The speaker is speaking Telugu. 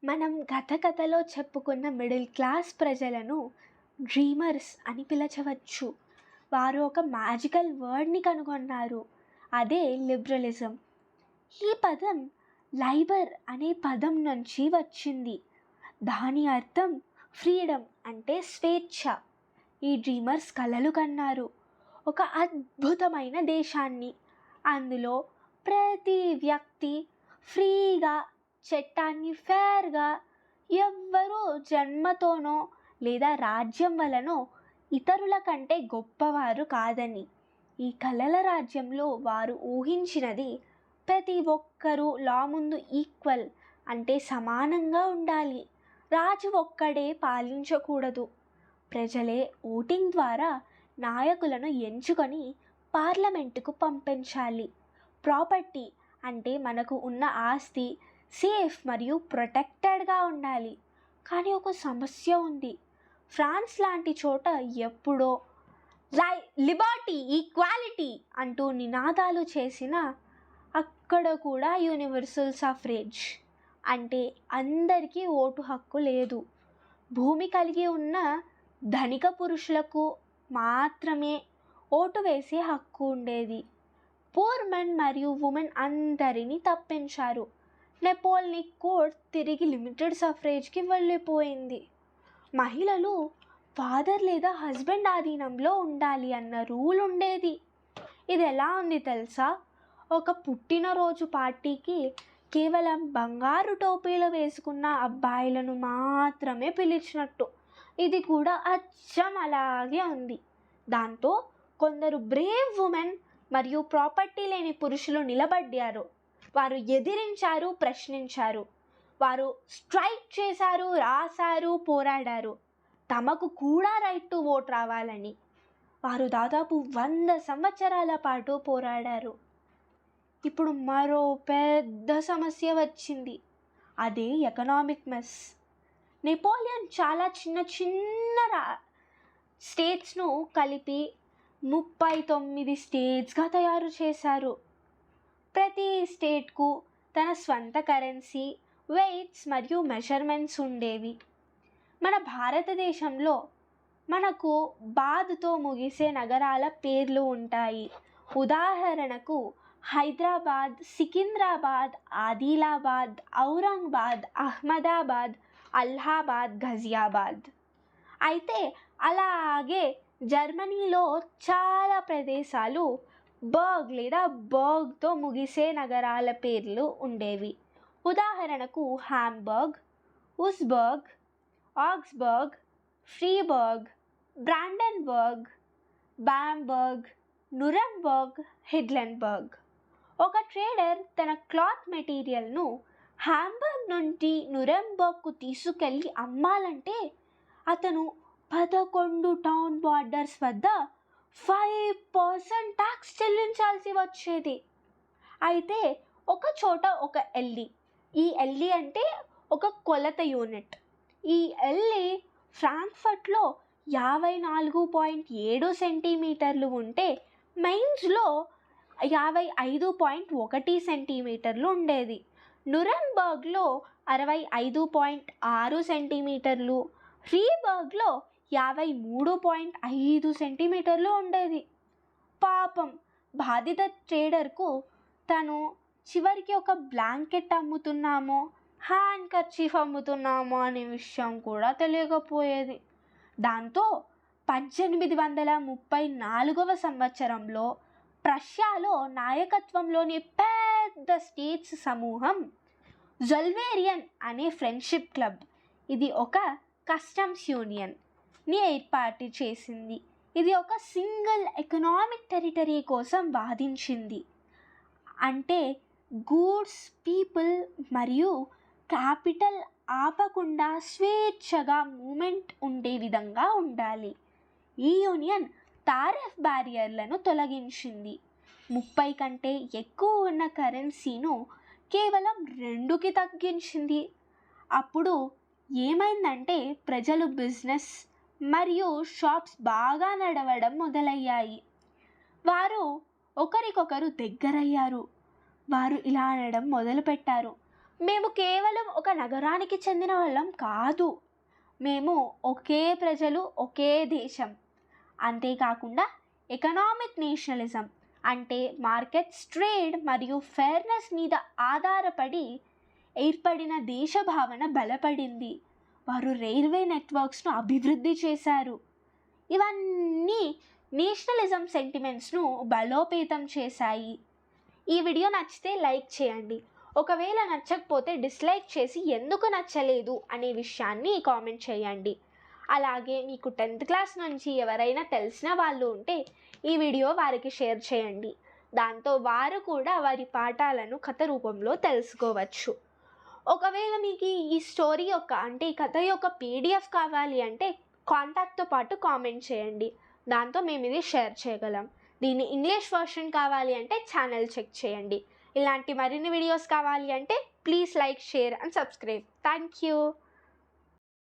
మనం గత కథలో చెప్పుకున్న మిడిల్ క్లాస్ ప్రజలను డ్రీమర్స్ అని పిలచవచ్చు. వారు ఒక మ్యాజికల్ వర్డ్ని కనుగొన్నారు. అదే లిబరలిజం. ఈ పదం లైబర్ అనే పదం నుంచి వచ్చింది. దాని అర్థం ఫ్రీడమ్, అంటే స్వేచ్ఛ. ఈ డ్రీమర్స్ కలలు కన్నారు ఒక అద్భుతమైన దేశాన్ని. అందులో ప్రతి వ్యక్తి ఫ్రీగా, చట్టాన్ని ఫేర్గా, ఎవ్వరూ జన్మతోనో లేదా రాజ్యం వలనో ఇతరుల కంటే గొప్పవారు కాదని. ఈ కలల రాజ్యంలో వారు ఊహించినది ప్రతి ఒక్కరూ లా ముందు ఈక్వల్, అంటే సమానంగా ఉండాలి. రాజు ఒక్కడే పాలించకూడదు. ప్రజలే ఓటింగ్ ద్వారా నాయకులను ఎంచుకొని పార్లమెంటుకు పంపించాలి. ప్రాపర్టీ, అంటే మనకు ఉన్న ఆస్తి సేఫ్ మరియు ప్రొటెక్టెడ్గా ఉండాలి. కానీ ఒక సమస్య ఉంది. ఫ్రాన్స్ లాంటి చోట ఎప్పుడో లిబర్టీ, ఈక్వాలిటీ అంటూ నినాదాలు చేసిన అక్కడ కూడా యూనివర్సల్ సఫ్రేజ్, అంటే అందరికీ ఓటు హక్కు లేదు. భూమి కలిగి ఉన్న ధనిక పురుషులకు మాత్రమే ఓటు వేసే హక్కు ఉండేది. పూర్ మెన్ మరియు ఉమెన్ అందరినీ తప్పించారు. నెపోలియన్ కోడ్ తిరిగి లిమిటెడ్ సఫ్రేజ్కి వెళ్ళిపోయింది. మహిళలు ఫాదర్ లేదా హస్బెండ్ ఆధీనంలో ఉండాలి అన్న రూల్ ఉండేది. ఇది ఎలా ఉంది తెలుసా? ఒక పుట్టినరోజు పార్టీకి కేవలం బంగారు టోపీలు వేసుకున్న అబ్బాయిలను మాత్రమే పిలిచినట్టు. ఇది కూడా అచ్చం అలాగే ఉంది. దాంతో కొందరు బ్రేవ్ ఉమెన్ మరియు ప్రాపర్టీ లేని పురుషులు నిలబడ్డారు. వారు ఎదిరించారు, ప్రశ్నించారు. వారు స్ట్రైక్ చేశారు, రాశారు, పోరాడారు. తమకు కూడా రైట్ టు ఓట్ రావాలని. వారు దాదాపు 100 సంవత్సరాల పాటు పోరాడారు. ఇప్పుడు మరో పెద్ద సమస్య వచ్చింది. అదే ఎకనామిక్ మెస్. నెపోలియన్ చాలా చిన్న చిన్న స్టేట్స్ను కలిపి 39 స్టేట్స్గా తయారు చేశారు. ప్రతి స్టేట్కు తన స్వంత కరెన్సీ, వెయిట్స్ మరియు మెజర్మెంట్స్ ఉండేవి. మన భారతదేశంలో మనకు బాద్తో ముగిసే నగరాల పేర్లు ఉంటాయి. ఉదాహరణకు హైదరాబాద్, సికింద్రాబాద్, ఆదిలాబాద్, ఔరంగాబాద్, అహ్మదాబాద్, అలహాబాద్, ఘజియాబాద్. అయితే అలాగే జర్మనీలో చాలా ప్రదేశాలు బర్గ్ లేదా బర్గ్తో ముగిసే నగరాల పేర్లు ఉండేవి. ఉదాహరణకు హాంబర్గ్, ఉస్బర్గ్, ఆగ్స్బర్గ్, ఫ్రీబర్గ్, బ్రాండెన్బర్గ్, బాంబర్గ్, నురెంబర్గ్, హిడ్లెన్బర్గ్. ఒక ట్రేడర్ తన క్లాత్ మెటీరియల్ను హాంబర్గ్ నుండి నురెంబర్గ్కు తీసుకెళ్ళి అమ్మాలంటే అతను 11 టౌన్ బార్డర్స్ వద్ద 5% ట్యాక్స్ చెల్లించాల్సి వచ్చేది. అయితే ఒక చోట ఒక ఎల్లి, ఈ ఎల్లి అంటే ఒక కొలత యూనిట్. ఈ ఎల్లి ఫ్రాంక్ఫర్ట్లో 54.7 సెంటీమీటర్లు ఉంటే మైన్స్లో 55.1 సెంటీమీటర్లు ఉండేది. నురెంబర్గ్లో 65.6 సెంటీమీటర్లు, ఫ్రీబర్గ్లో 53.5 సెంటీమీటర్లు ఉండేది. పాపం బాధిత ట్రేడర్కు తను చివరికి ఒక బ్లాంకెట్ అమ్ముతున్నామో, హ్యాండ్ కర్చీఫ్ అమ్ముతున్నామో అనే విషయం కూడా తెలియకపోయేది. దాంతో 1834వ సంవత్సరంలో ప్రష్యాలో నాయకత్వంలోని పెద్ద స్టేట్స్ సమూహం జొల్వేరియన్ అనే ఫ్రెండ్షిప్ క్లబ్, ఇది ఒక కస్టమ్స్ యూనియన్ని ఏర్పాటు చేసింది. ఇది ఒక సింగిల్ ఎకనామిక్ టెరిటరీ కోసం వాదించింది. అంటే గూడ్స్, పీపుల్ మరియు క్యాపిటల్ ఆపకుండా స్వేచ్ఛగా మూమెంట్ ఉండే విధంగా ఉండాలి. ఈ యూనియన్ టారిఫ్ బ్యారియర్లను తొలగించింది. 30 కంటే ఎక్కువ ఉన్న కరెన్సీను కేవలం 2కి తగ్గించింది. అప్పుడు ఏమైందంటే ప్రజలు బిజినెస్ మరియు షాప్స్ బాగా నడవడం మొదలయ్యాయి. వారు ఒకరికొకరు దగ్గరయ్యారు. వారు ఇలా అనడం మొదలుపెట్టారు, మేము కేవలం ఒక నగరానికి చెందిన వాళ్ళం కాదు, మేము ఒకే ప్రజలు, ఒకే దేశం. అంతేకాకుండా ఎకనామిక్ నేషనలిజం అంటే మార్కెట్స్, ట్రేడ్ మరియు ఫెయిర్నెస్ మీద ఆధారపడి ఏర్పడిన దేశ భావన బలపడింది. వారు రైల్వే నెట్వర్క్స్ను అభివృద్ధి చేశారు. ఇవన్నీ నేషనలిజం సెంటిమెంట్స్ను బలోపేతం చేశాయి. ఈ వీడియో నచ్చితే లైక్ చేయండి. ఒకవేళ నచ్చకపోతే డిస్లైక్ చేసి ఎందుకు నచ్చలేదు అనే విషయాన్ని కామెంట్ చేయండి. అలాగే మీకు 10th క్లాస్ నుంచి ఎవరైనా తెలిసిన వాళ్ళు ఉంటే ఈ వీడియో వారికి షేర్ చేయండి. దాంతో వారు కూడా వారి పాఠాలను కథ రూపంలో తెలుసుకోవచ్చు. ఒకవేళ మీకు ఈ స్టోరీ యొక్క అంటే ఈ కథ యొక్క PDF కావాలి అంటే కాంటాక్ట్తో పాటు కామెంట్ చేయండి. దాంతో మేము ఇది షేర్ చేయగలం. దీని ఇంగ్లీష్ వర్షన్ కావాలి అంటే ఛానల్ చెక్ చేయండి. ఇలాంటి మరిన్ని వీడియోస్ కావాలి అంటే please like, share and subscribe. Thank you.